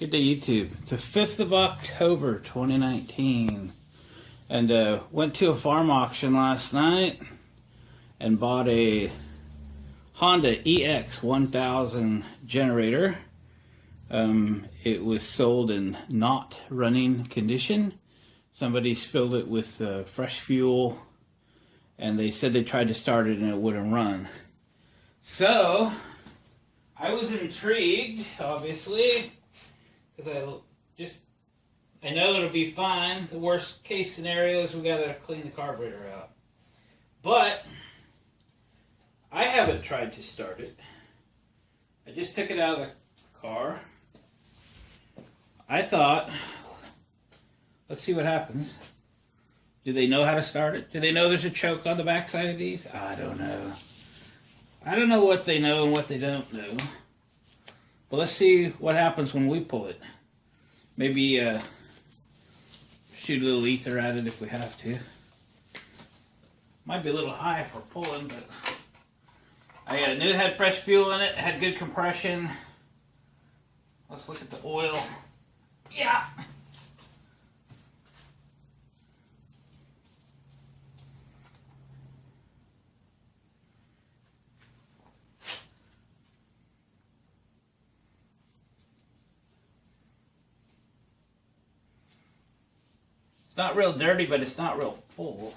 Good day, YouTube. It's the 5th of October, 2019. And went to a farm auction last night and bought a Honda EX1000 generator. It was sold in not running condition. Somebody's filled it with fresh fuel, and they said they tried to start it and it wouldn't run. So I was intrigued, obviously, because I know it'll be fine. The worst case scenario is we gotta clean the carburetor out. But I haven't tried to start it. I just took it out of the car. I thought, let's see what happens. Do they know how to start it? Do they know there's a choke on the backside of these? I don't know. I don't know what they know and what they don't know. But let's see what happens when we pull it. Maybe shoot a little ether at it if we have to. Might be a little high for pulling, but I knew it had fresh fuel in it, had good compression. Let's look at the oil. Yeah. It's not real dirty, but it's not real full.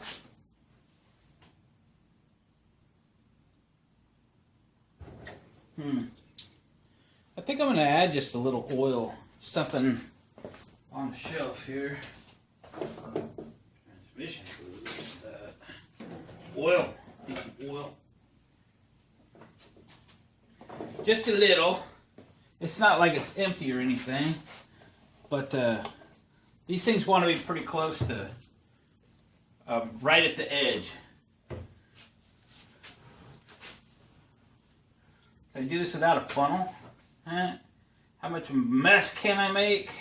I think I'm going to add just a little oil, something on the shelf here. Transmission fluid, oil, oil. Just a little. It's not like it's empty or anything, but these things want to be pretty close to right at the edge. Can I do this without a funnel? Huh? How much mess can I make?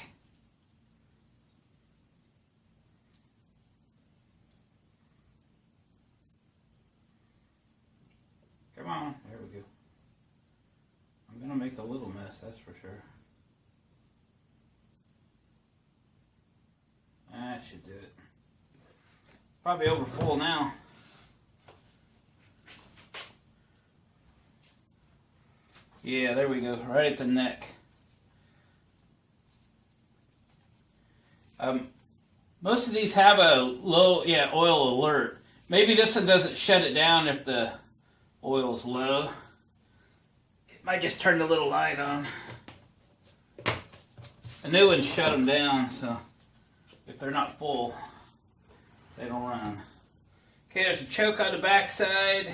Come on, there we go. I'm gonna make a little mess, that's for sure. That should do it. Probably over full now. Yeah, there we go, right at the neck. Most of these have a low, oil alert. Maybe this one doesn't shut it down if the oil's low. It might just turn the little light on. The new ones shut them down, so if they're not full, they don't run. Okay, there's a choke on the backside.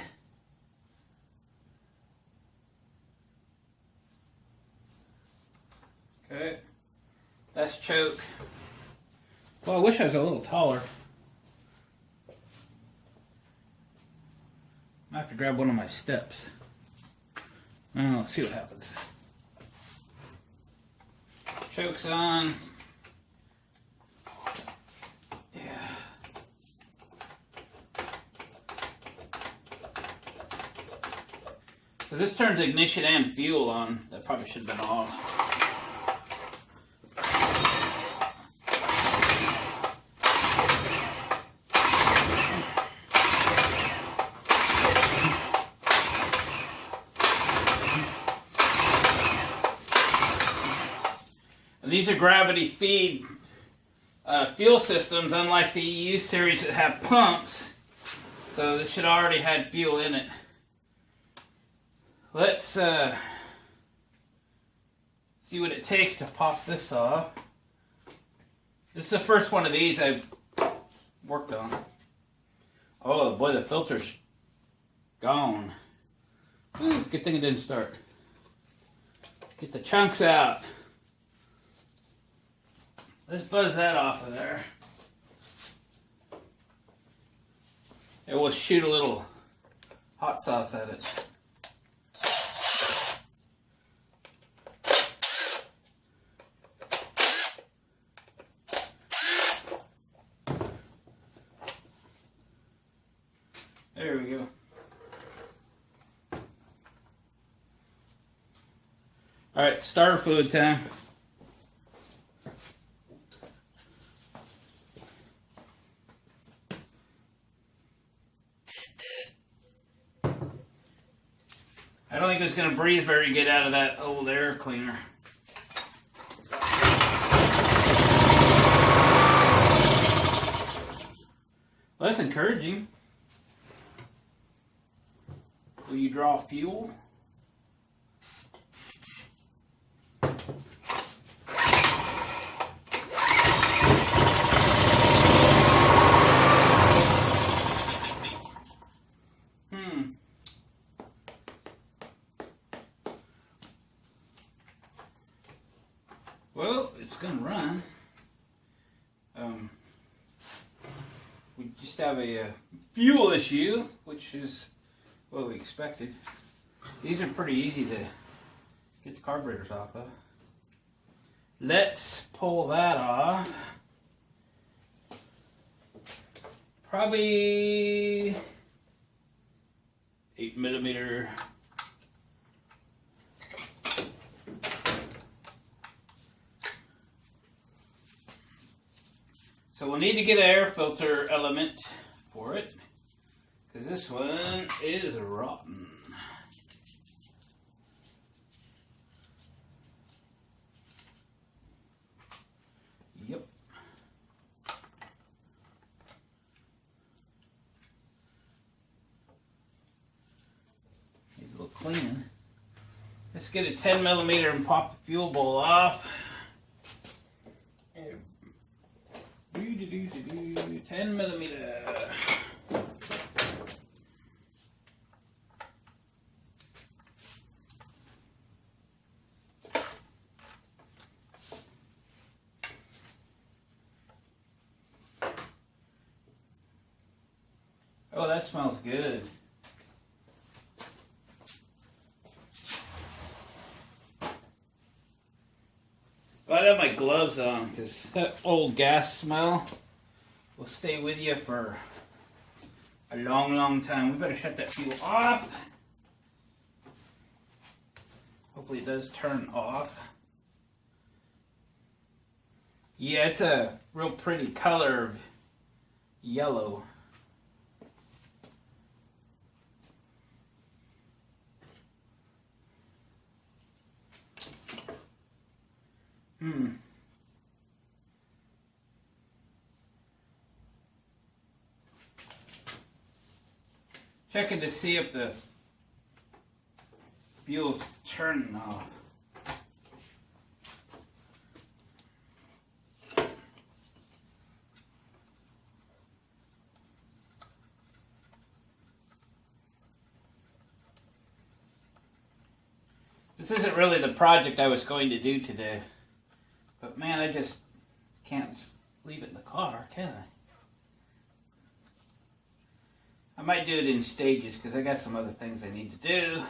Okay, that's choke. Well, I wish I was a little taller. I have to grab one of my steps. Well, let's see what happens. Choke's on. Yeah. So this turns ignition and fuel on. That probably should have been off. These are gravity feed fuel systems, unlike the EU series that have pumps. So this should already had fuel in it. Let's see what it takes to pop this off. This is the first one of these I've worked on. Oh boy, the filter's gone. Ooh, good thing it didn't start. Get the chunks out. Let's buzz that off of there. And we'll shoot a little hot sauce at it. There we go. Alright, starter fluid time. going to breathe very good out of that old air cleaner. Well, that's encouraging. Will you draw fuel? Well, it's going to run. We just have a fuel issue, which is what we expected. These are pretty easy to get the carburetors off of. Let's pull that off. Probably 8mm. So we'll need to get an air filter element for it, because this one is rotten. Yep. Needs a little cleaning. Let's get a 10mm and pop the fuel bowl off. 10mm. Oh, that smells good. Well, I have my gloves on because that old gas smell will stay with you for a long, long time. We better shut that fuel off. Hopefully it does turn off. Yeah, it's a real pretty color of yellow. Checking to see if the fuel's turning off. This isn't really the project I was going to do today, but man, I just can't leave it in the car, can I? I might do it in stages because I got some other things I need to do.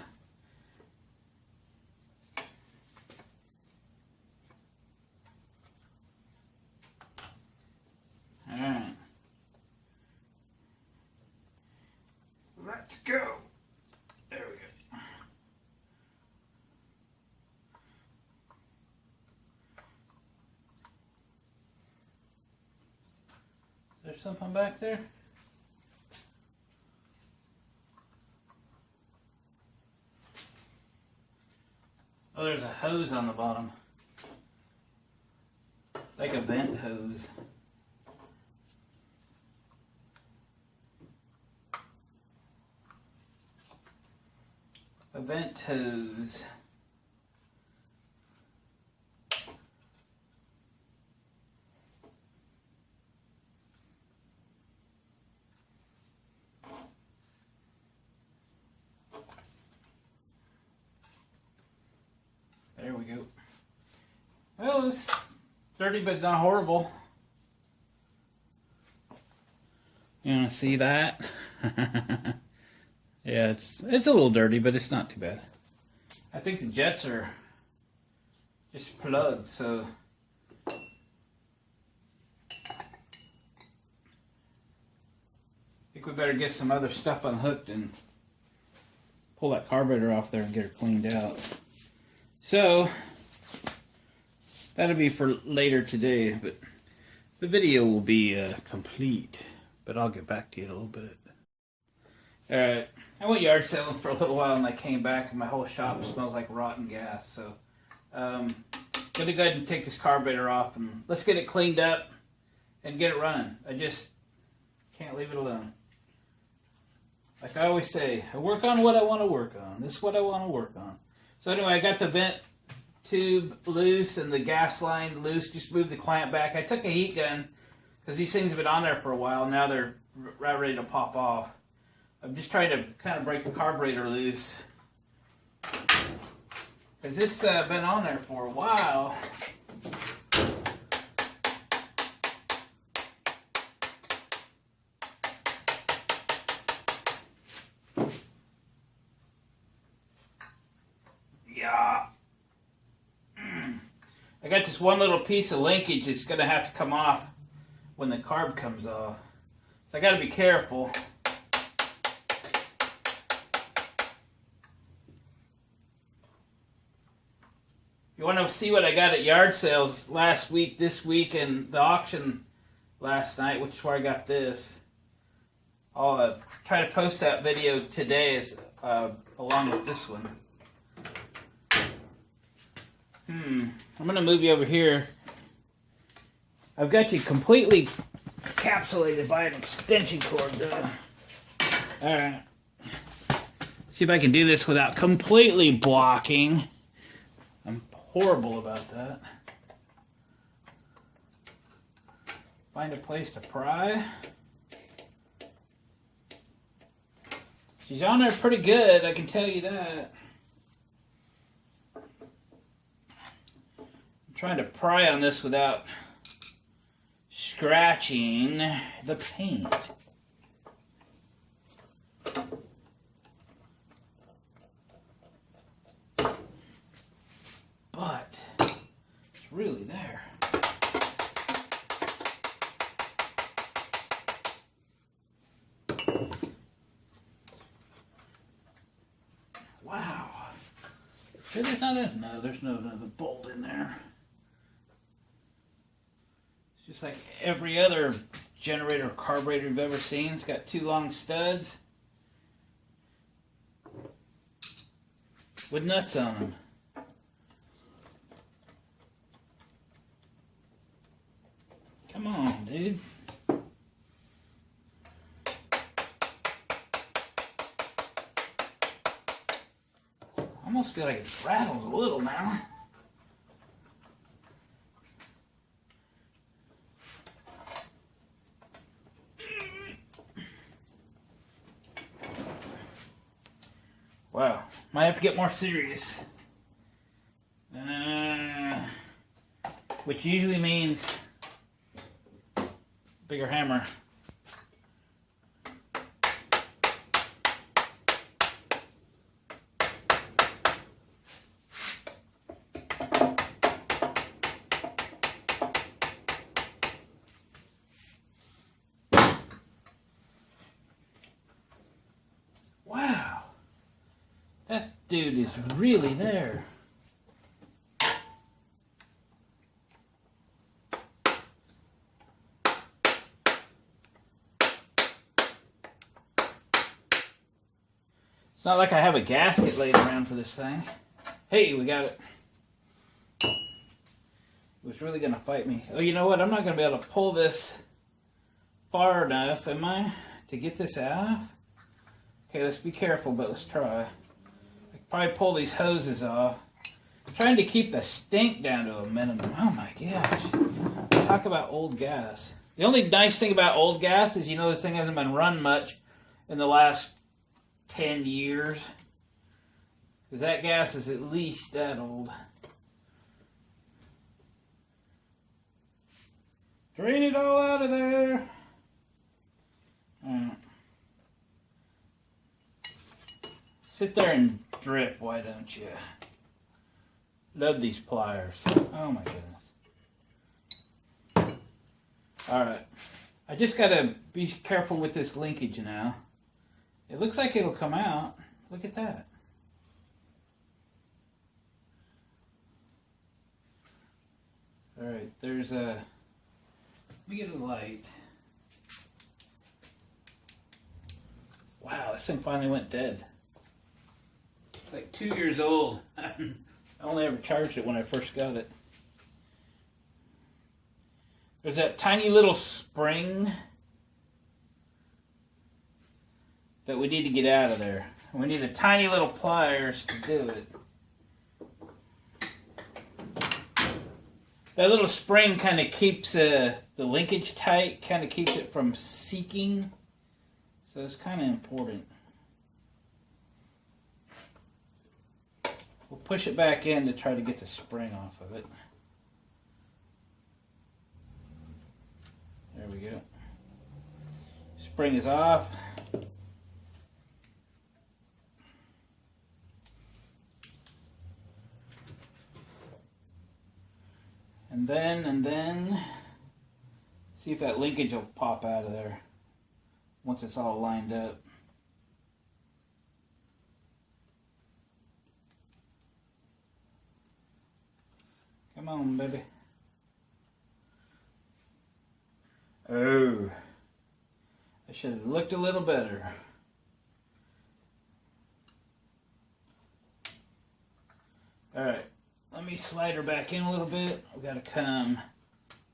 Alright. Let's go. There we go. Is there something back there? Oh, there's a hose on the bottom. Like a vent hose. A vent hose. There we go. Well, it's dirty, but not horrible. You want to see that? Yeah, it's a little dirty, but it's not too bad. I think the jets are just plugged, so I think we better get some other stuff unhooked and pull that carburetor off there and get her cleaned out. So that'll be for later today, but the video will be complete, but I'll get back to you in a little bit. Alright, I went yard selling for a little while and I came back and my whole shop smells like rotten gas. So, gonna go ahead and take this carburetor off and let's get it cleaned up and get it running. I just can't leave it alone. Like I always say, I work on what I want to work on. This is what I want to work on. So anyway, I got the vent tube loose and the gas line loose. Just moved the clamp back. I took a heat gun because these things have been on there for a while. Now they're ready to pop off. I'm just trying to kind of break the carburetor loose because this has been on there for a while. Yeah. I got this one little piece of linkage that's going to have to come off when the carb comes off. So I got to be careful. You want to see what I got at yard sales last week, this week, and the auction last night, which is where I got this. I'll try to post that video today along with this one. I'm going to move you over here. I've got you completely encapsulated by an extension cord, though. Alright. See if I can do this without completely blocking. I'm horrible about that. Find a place to pry. She's on there pretty good, I can tell you that. I'm trying to pry on this without scratching the paint. But it's really there. Wow. There's not a, no, there's no another bolt in there. It's just like every other generator or carburetor you've ever seen. It's got two long studs with nuts on them. Come on, dude. I almost feel like it rattles a little now. Wow, might have to get more serious. Which usually means bigger hammer. Wow, that dude is really there. It's not like I have a gasket laid around for this thing. Hey, we got it. It was really going to fight me. Oh, you know what? I'm not going to be able to pull this far enough, am I, to get this out? Okay, let's be careful, but let's try. I could probably pull these hoses off. I'm trying to keep the stink down to a minimum. Oh my gosh. Talk about old gas. The only nice thing about old gas is, you know, this thing hasn't been run much in the last 10 years. Because that gas is at least that old. Drain it all out of there. Sit there and drip, why don't you? Love these pliers. Oh my goodness. Alright. I just gotta be careful with this linkage now. It looks like it'll come out. Look at that. Alright, there's a... Let me get a light. Wow, this thing finally went dead. It's like 2 years old. I only ever charged it when I first got it. There's that tiny little spring that we need to get out of there. We need a tiny little pliers to do it. That little spring kind of keeps the linkage tight, kind of keeps it from seeking. So it's kind of important. We'll push it back in to try to get the spring off of it. There we go. Spring is off. And then see if that linkage will pop out of there once it's all lined up. Come on, baby. Oh, I should have looked a little better. All right. Let me slide her back in a little bit. I've got to come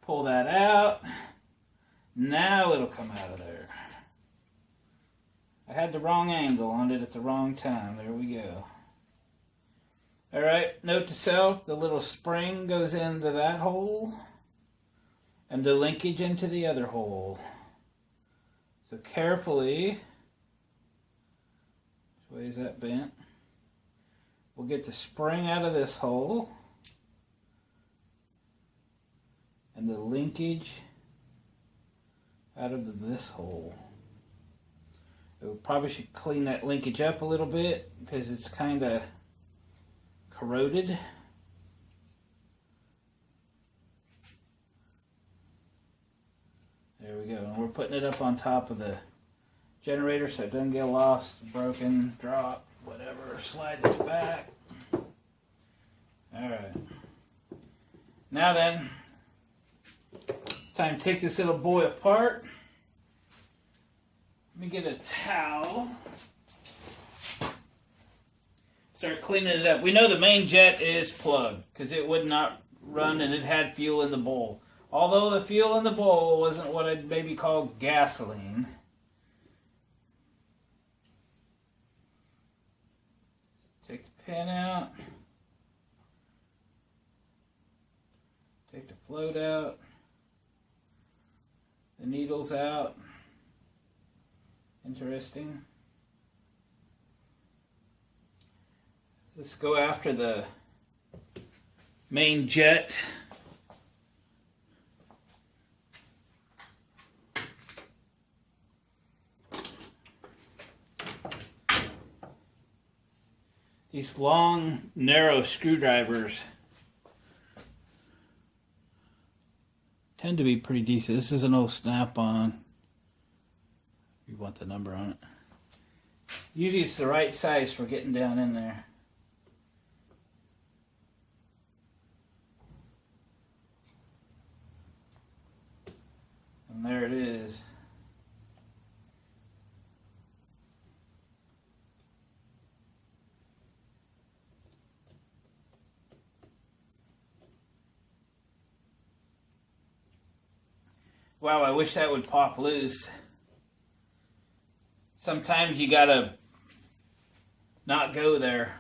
pull that out. Now it'll come out of there. I had the wrong angle on it at the wrong time. There we go. Alright, note to self, the little spring goes into that hole and the linkage into the other hole. So carefully, which way is that bent? We'll get the spring out of this hole and the linkage out of this hole. We probably should clean that linkage up a little bit because it's kind of corroded. There we go. And we're putting it up on top of the generator so it doesn't get lost, broken, dropped, whatever. Slide this back. Alright. Now then, it's time to take this little boy apart. Let me get a towel. Start cleaning it up. We know the main jet is plugged because it would not run and it had fuel in the bowl. Although the fuel in the bowl wasn't what I'd maybe call gasoline. Take the pin out. Take the float out. The needles out. Interesting. Let's go after the main jet. These long, narrow screwdrivers tend to be pretty decent. This is an old Snap-on. You want the number on it. Usually it's the right size for getting down in there. And there it is. Wow, I wish that would pop loose. Sometimes you gotta not go there.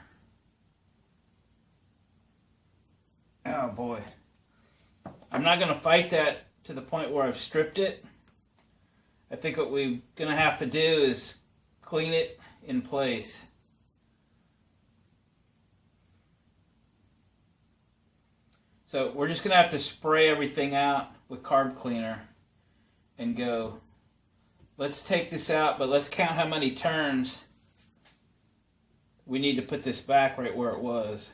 Oh boy. I'm not gonna fight that to the point where I've stripped it. I think what we're gonna have to do is clean it in place. So we're just gonna have to spray everything out with carb cleaner and go. Let's take this out, but let's count how many turns we need to put this back right where it was.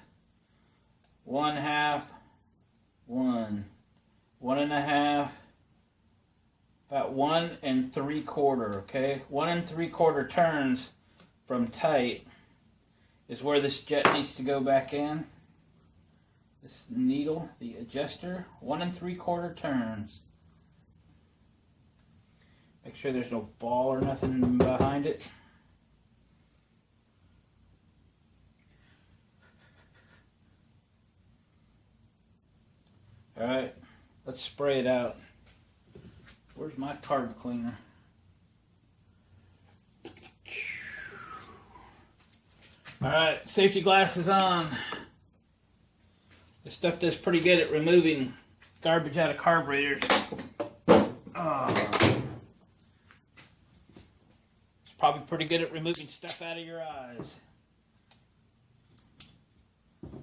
1/2, 1, 1.5, about 1 3/4, okay? 1 3/4 turns from tight is where this jet needs to go back in. This needle, the adjuster, 1 3/4 turns. Make sure there's no ball or nothing behind it. Alright, let's spray it out. Where's my carb cleaner? Alright, safety glasses on. This stuff does pretty good at removing garbage out of carburetors. Oh. It's probably pretty good at removing stuff out of your eyes.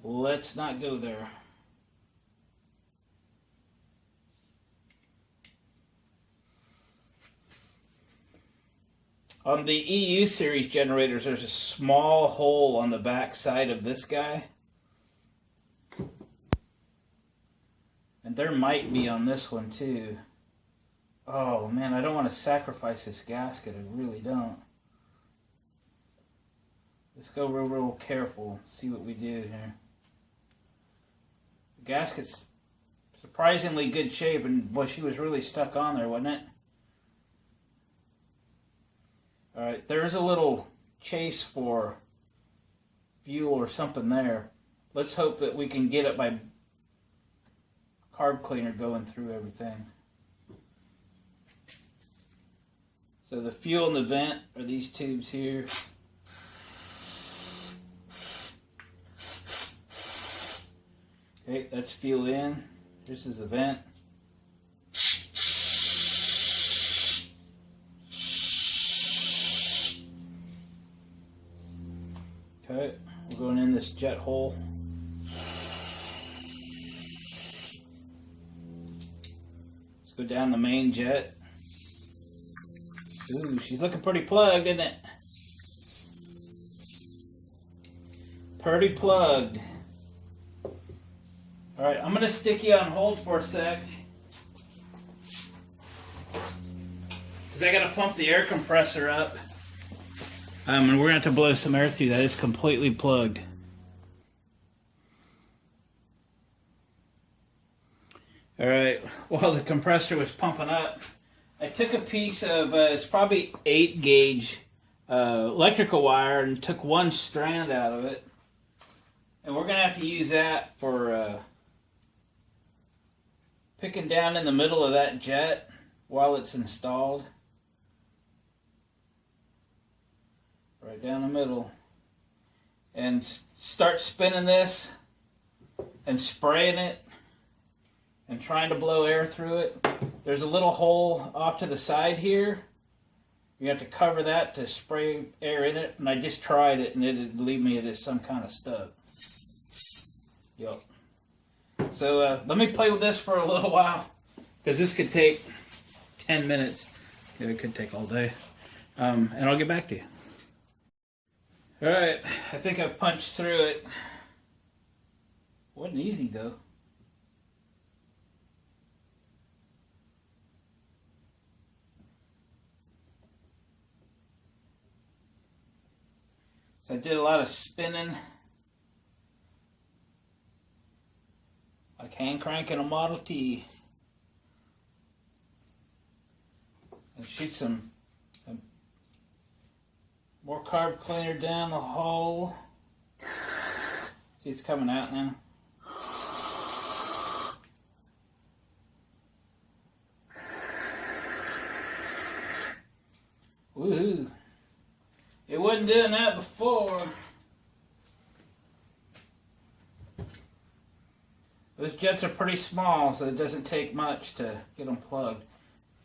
Let's not go there. On the EU series generators, there's a small hole on the back side of this guy. And there might be on this one too. Oh man, I don't want to sacrifice this gasket, I really don't. Let's go real careful, see what we do here. The gasket's surprisingly good shape, and boy, she was really stuck on there, wasn't it? Alright, there's a little chase for fuel or something there. Let's hope that we can get it by carb cleaner going through everything. So the fuel in the vent are these tubes here. Okay, that's fuel in. This is the vent. Okay, we're going in this jet hole. Let's go down the main jet. Ooh, she's looking pretty plugged, isn't it? Pretty plugged. Alright, I'm going to stick you on hold for a sec. Because I got to pump the air compressor up. And we're going to have to blow some air through that. It's completely plugged. Alright, while the compressor was pumping up, I took a piece of, it's probably 8 gauge electrical wire and took one strand out of it. And we're going to have to use that for picking down in the middle of that jet while it's installed. Right down the middle. And start spinning this and spraying it and trying to blow air through it. There's a little hole off to the side here. You have to cover that to spray air in it. And I just tried it, and believe me, it is some kind of stuck. Yep. So let me play with this for a little while, because this could take 10 minutes. Yeah, it could take all day. And I'll get back to you. Alright, I think I've punched through it. Wasn't easy though. So I did a lot of spinning. Like hand cranking a Model T. And shoot some more carb cleaner down the hole. See, it's coming out now. Woohoo! It wasn't doing that before. Those jets are pretty small, so it doesn't take much to get them plugged.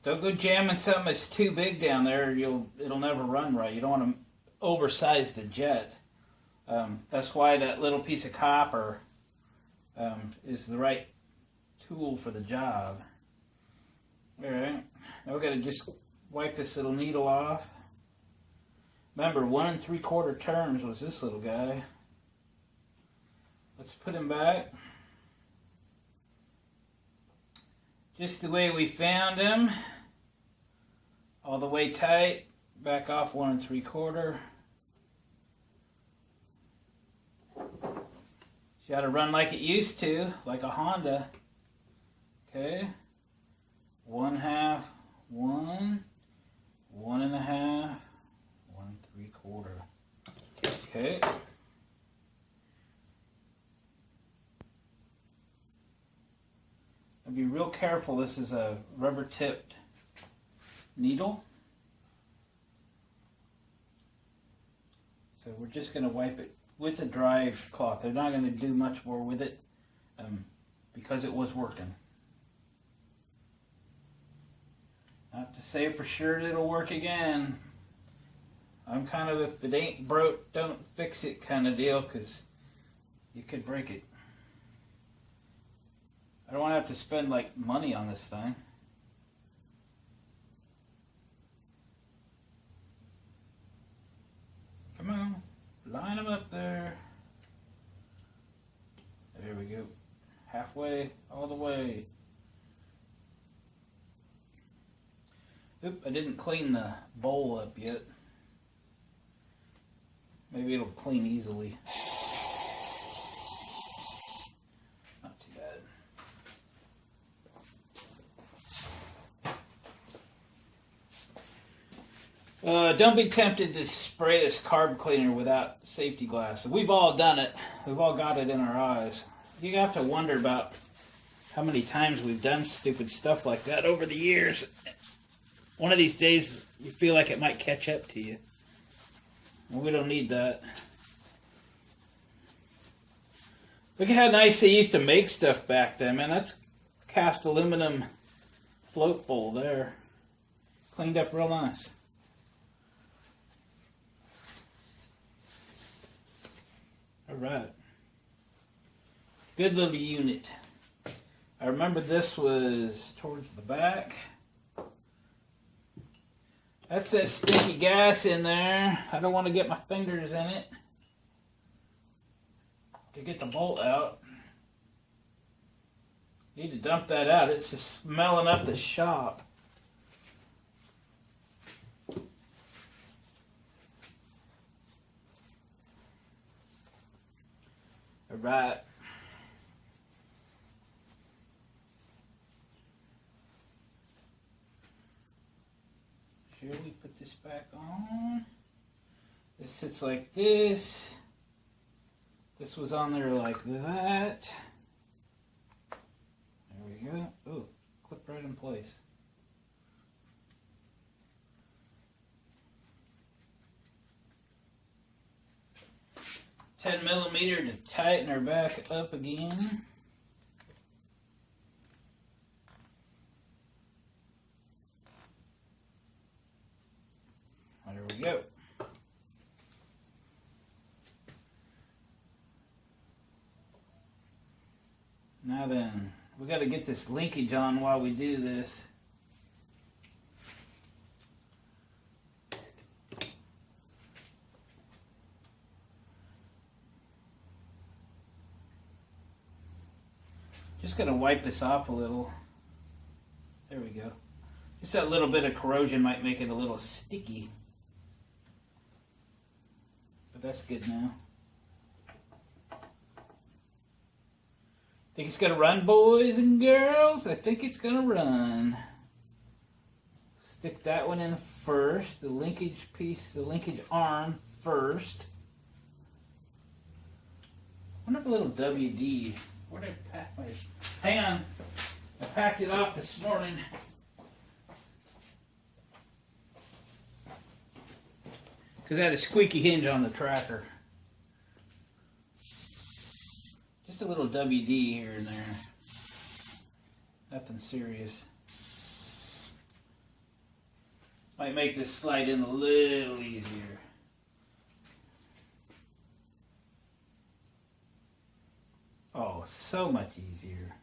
Don't go jamming something that's too big down there. It'll never run right. You don't want to oversize the jet. That's why that little piece of copper is the right tool for the job. Alright, now we've got to just wipe this little needle off. Remember, 1 3/4 turns was this little guy. Let's put him back. Just the way we found him. All the way tight. Back off 1 3/4. She ought to run like it used to, like a Honda. Okay. 1/2, 1, 1.5, 1 3/4. Okay. to be real careful. This is a rubber tipped needle. So we're just going to wipe it with a dry cloth. They're not going to do much more with it because it was working. Not to say for sure it'll work again. I'm kind of, if it ain't broke, don't fix it kind of deal, because you could break it. I don't want to have to spend like money on this thing. Come on, line them up there. There we go. Halfway, all the way. Oop, I didn't clean the bowl up yet. Maybe it'll clean easily. Not too bad. Don't be tempted to spray this carb cleaner without safety glasses. We've all done it. We've all got it in our eyes. You have to wonder about how many times we've done stupid stuff like that over the years. One of these days, you feel like it might catch up to you. We don't need that. Look at how nice they used to make stuff back then, man. That's cast aluminum float bowl there. Cleaned up real nice. Alright. Good little unit. I remember this was towards the back. That's that sticky gas in there. I don't want to get my fingers in it. To get the bolt out. Need to dump that out. It's just smelling up the shop. Alright. Here we put this back on. This sits like this. This was on there like that. There we go. Oh, clip right in place. $10mm to tighten her back up again. There we go. Now then, we got to get this linkage on while we do this. Just going to wipe this off a little. There we go. Just that little bit of corrosion might make it a little sticky. But that's good now. Think it's going to run, boys and girls? I think it's going to run. Stick that one in first. The linkage piece, the linkage arm first. I wonder if a little WD. Where did I pack my... Hang on. I packed it off this morning. Because I had a squeaky hinge on the tracker. Just a little WD here and there. Nothing serious. Might make this slide in a little easier. Oh, so much easier.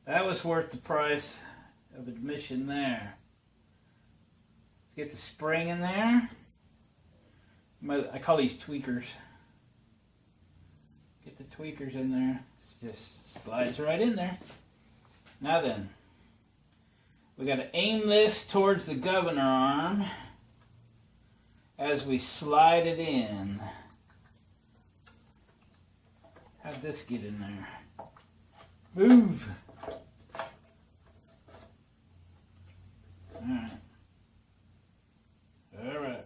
That was worth the price of admission there. Let's get the spring in there. I call these tweakers. Get the tweakers in there. It just slides right in there. Now then, we got to aim this towards the governor arm as we slide it in. How'd this get in there? Move! Alright. Alright.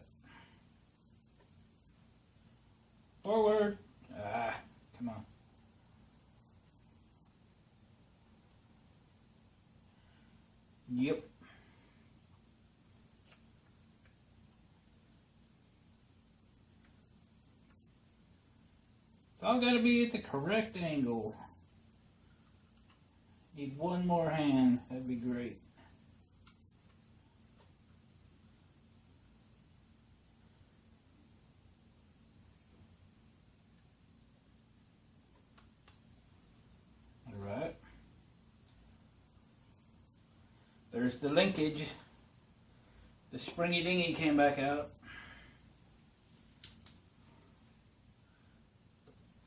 Forward. Ah, come on. Yep. It's all got to be at the correct angle. Need one more hand. That'd be great. Alright. There's the linkage. The springy dingy came back out.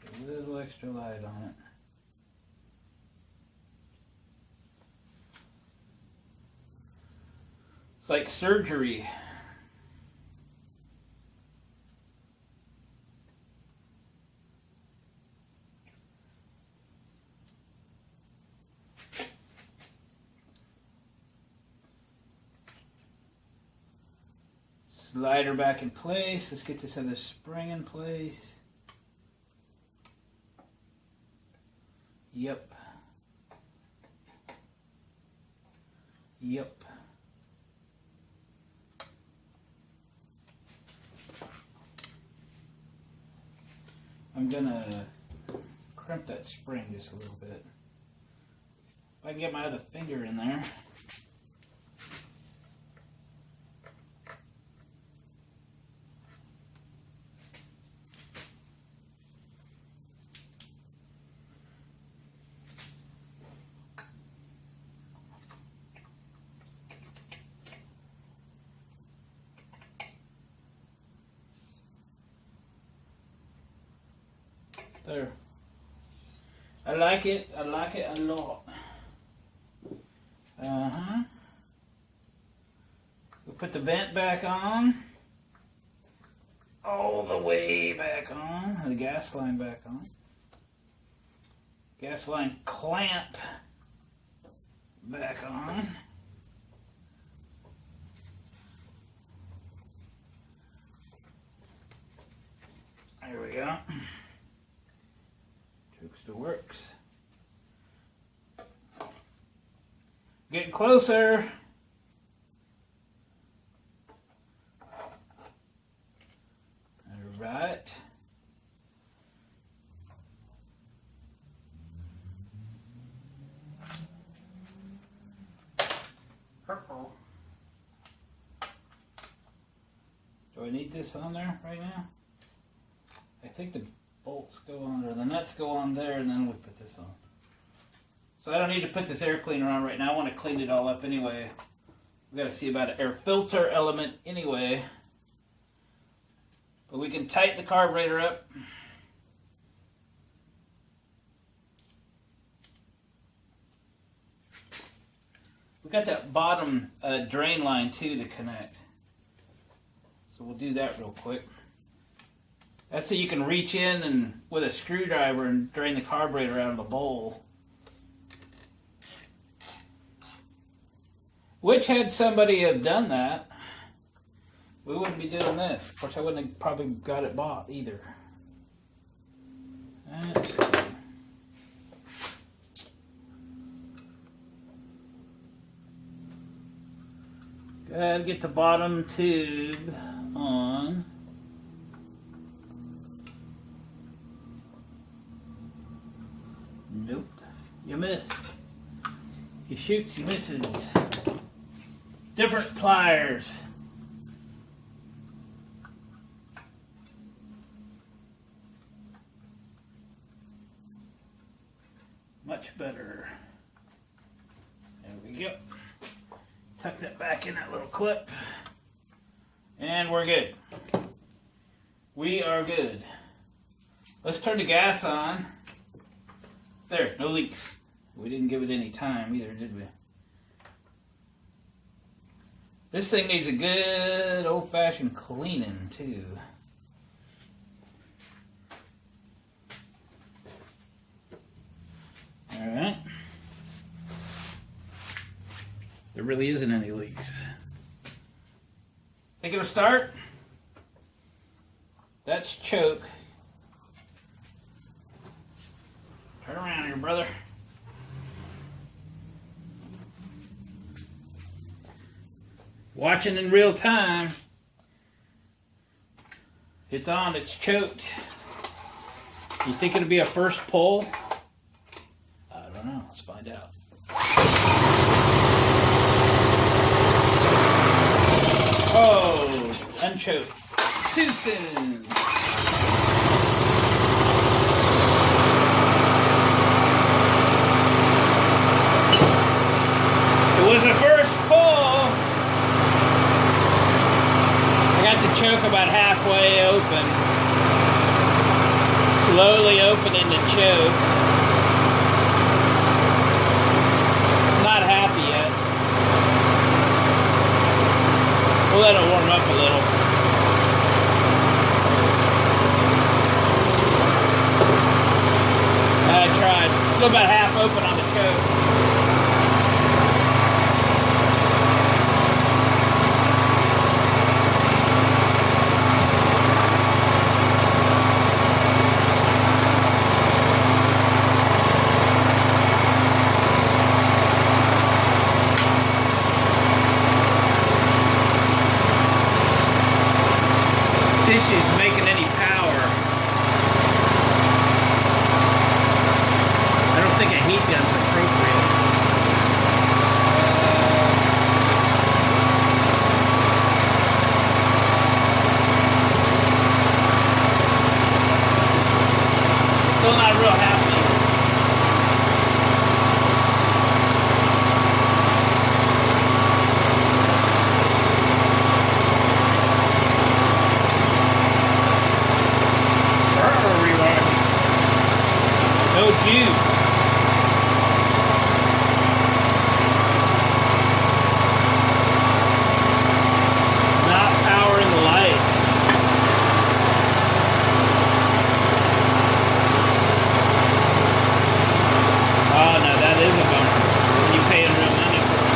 A little extra light on it. It's like surgery. Slide her back in place. Let's get this other spring in place. Yep. Yep. I'm gonna crimp that spring just a little bit. If I can get my other finger in there. There. I like it a lot. We'll put the vent back on. All the way back on. The gas line back on. Gas line clamp back on. There we go. Still works. Getting closer. All right. Purple. Do I need this on there right now? I think the bolts go on, or the nuts go on there, and then we put this on. So I don't need to put this air cleaner on right now. I want to clean it all up anyway. We got to see about an air filter element anyway. But we can tighten the carburetor up. We got that bottom drain line too to connect. So we'll do that real quick. That's so you can reach in and with a screwdriver and drain the carburetor out of the bowl. Which, had somebody have done that, we wouldn't be doing this. Of course, I wouldn't have probably got it bought either. Let's see. Go ahead and get the bottom tube on. Nope, you missed. You shoots, you misses. Different pliers. Much better. There we go. Tuck that back in that little clip. And we're good. We are good. Let's turn the gas on. There, no leaks. We didn't give it any time either, did we? This thing needs a good old-fashioned cleaning too. Alright. There really isn't any leaks. Think it'll start? That's choke. Turn around here, brother. Watching in real time. It's on, it's choked. You think it'll be a first pull? I don't know, let's find out. Oh, unchoked. Too soon. It was a first pull. I got the choke about halfway open. Slowly opening the choke. Not happy yet. We'll let it warm up a little. I tried. Still about half open on the choke. She's making any power. I don't think a heat gun's appropriate. Still not real happy. No juice. Not powering the light. Oh no, that is a bummer. When you paying real money for it.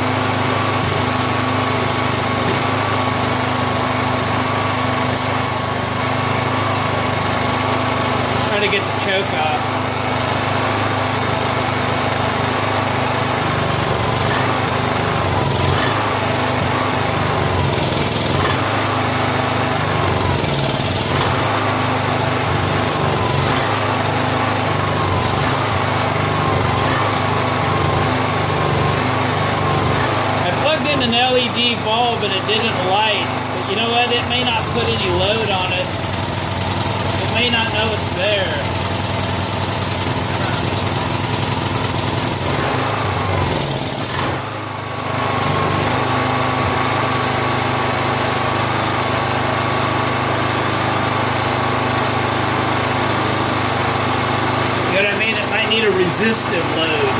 Try to get the choke off. An LED bulb and it didn't light, but you know what, it may not put any load on it. It may not know it's there. You know what I mean? It might need a resistive load.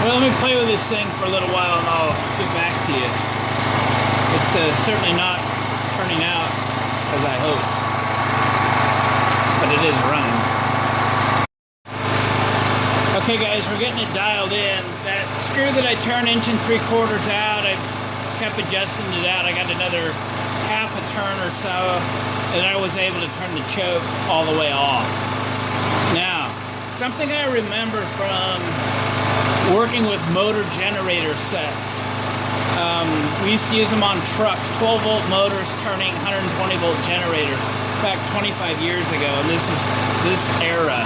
Well, let me play with this thing for a little while and I'll get back to you. It's certainly not turning out as I hope, but it is running. Okay guys, we're getting it dialed in. That screw that I turned 1 3/4 out, I kept adjusting it out. I got another half a turn or so, and I was able to turn the choke all the way off. Now, something I remember from working with motor generator sets. We used to use them on trucks, 12-volt motors turning 120-volt generators back 25 years ago, and this is this era.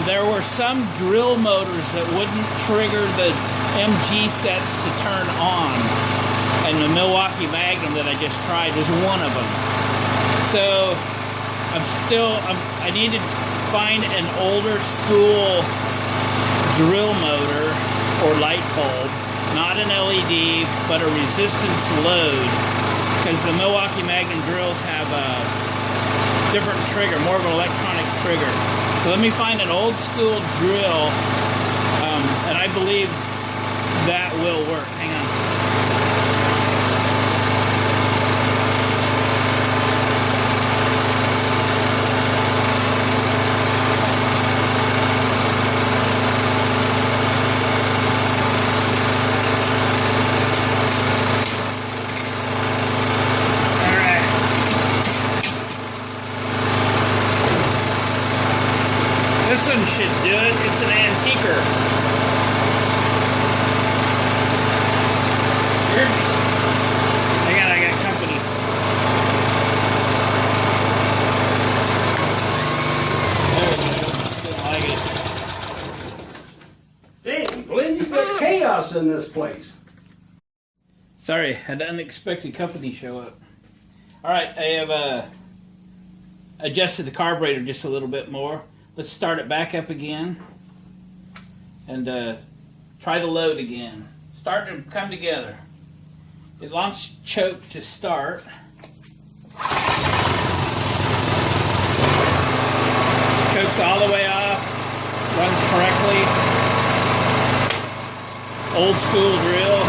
There were some drill motors that wouldn't trigger the MG sets to turn on, and the Milwaukee Magnum that I just tried was one of them. So I need to find an older school drill motor or light bulb, not an LED, but a resistance load, because the Milwaukee Magnum drills have a different trigger, more of an electronic trigger. So let me find an old school drill, and I believe that will work. Hang on. This one should do it. It's an antiquer. Hear me? I got company. There we go. Dang, Glenn, you got chaos in this place. Sorry, had an unexpected company show up. Alright, I have adjusted the carburetor just a little bit more. Let's start it back up again and try the load again. Start to come together. It launch choke to start. Choke's all the way off. Runs correctly. Old school drill.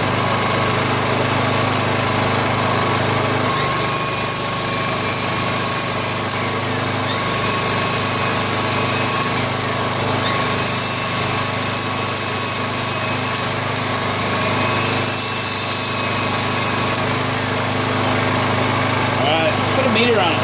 Meter on it.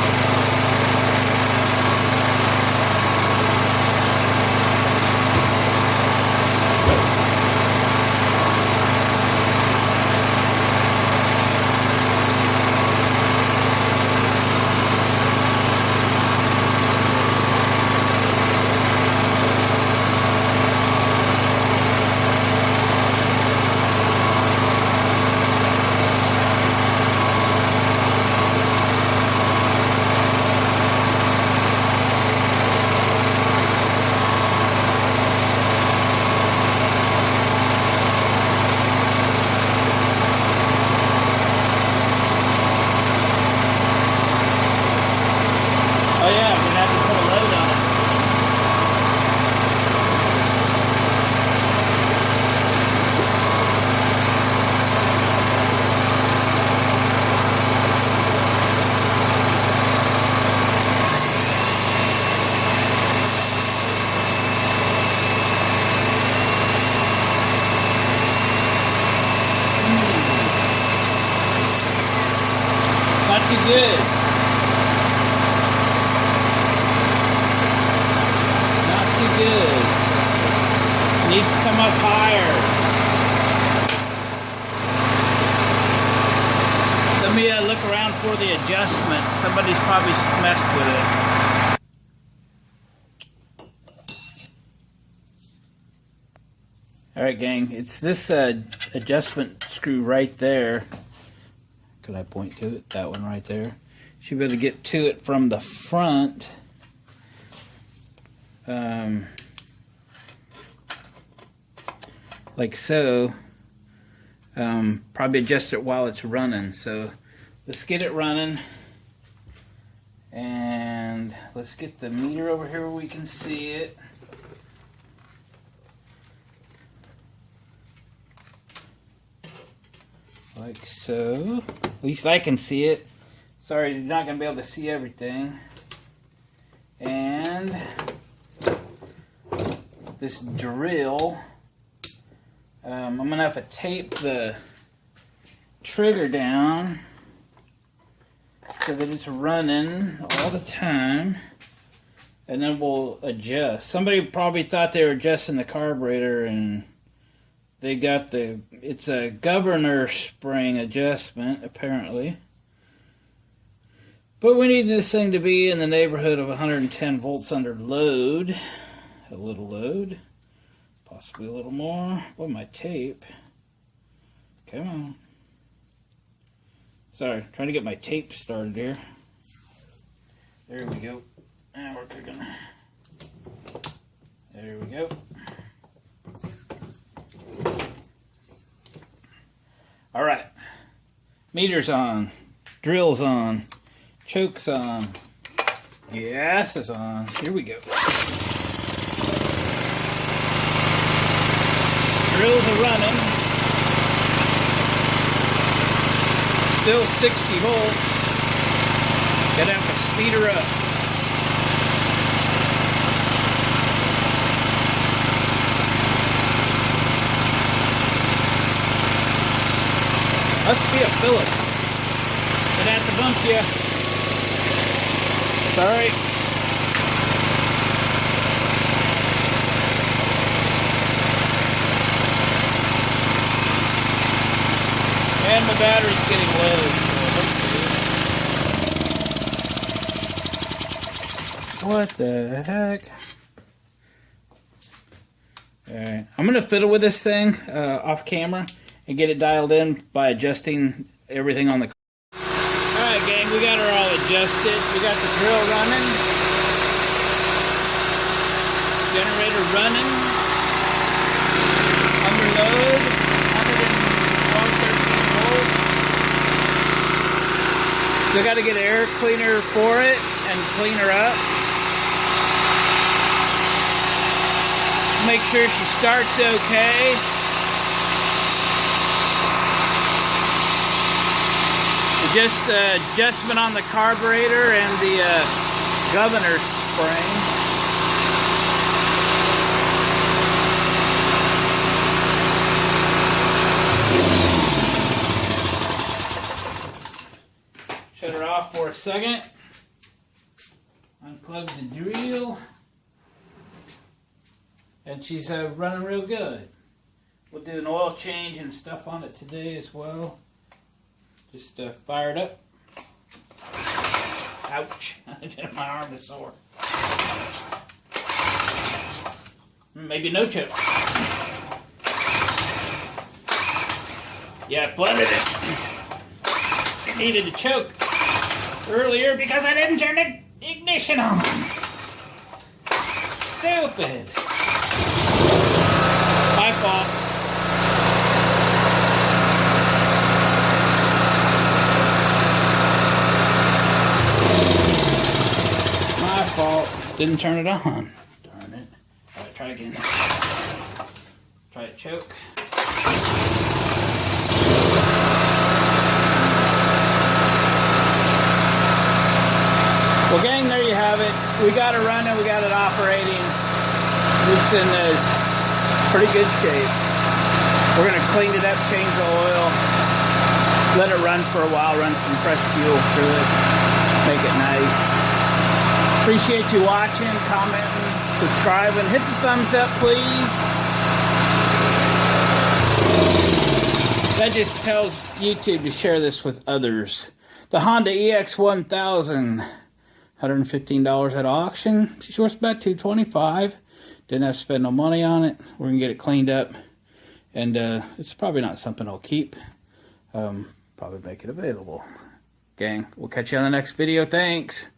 Oh yeah, I'm gonna have to put a load on it. Not too good. Good. Needs to come up higher. Let me look around for the adjustment. Somebody's probably messed with it. Alright gang, it's this adjustment screw right there. Could I point to it? That one right there. Should be able to get to it from the front. Like so. Probably adjust it while it's running. So let's get it running, and let's get the meter over here where we can see it. Like so. At least I can see it. Sorry, you're not going to be able to see everything. And this drill, I'm going to have to tape the trigger down so that it's running all the time, and then we'll adjust. Somebody probably thought they were adjusting the carburetor, and they got it's a governor spring adjustment apparently. But we need this thing to be in the neighborhood of 110 volts under load. A little load. Possibly a little more. Well, my tape. Come on. Sorry, trying to get my tape started here. There we go. And we're cooking. There we go. All right. Meters on. Drill's on. Choke's on. Gas is on. Here we go. Drills are running. Still 60 volts. Gonna have to speed her up. Must be a Phillips. Gonna have to bump you. Sorry. And my battery's getting low. So what the heck? Alright, I'm gonna fiddle with this thing off camera and get it dialed in by adjusting everything on the car. Alright gang, we got her all adjusted. We got the drill running. Generator running. Under load. 112, 13 volts. Still got to get an air cleaner for it and clean her up. Make sure she starts okay. Just adjustment on the carburetor and the governor spring. Shut her off for a second. Unplug the drill. And she's running real good. We'll do an oil change and stuff on it today as well. Just fire it up. Ouch. My arm is sore. Maybe no choke. Yeah, I flooded it. It needed a choke earlier because I didn't turn the ignition on. Stupid. My fault. My fault. Didn't turn it on. Darn it. Alright, try again. Try to choke. Well, gang, there you have it. We got it running. We got it operating. It's in pretty good shape. We're going to clean it up, change the oil, let it run for a while, run some fresh fuel through it, make it nice. Appreciate you watching, commenting, subscribing. Hit the thumbs up, please. That just tells YouTube to share this with others. The Honda EX1000, $115 at auction. She's worth about $225. Didn't have to spend no money on it. We're going to get it cleaned up. And it's probably not something I'll keep. Probably make it available. Gang, we'll catch you on the next video. Thanks.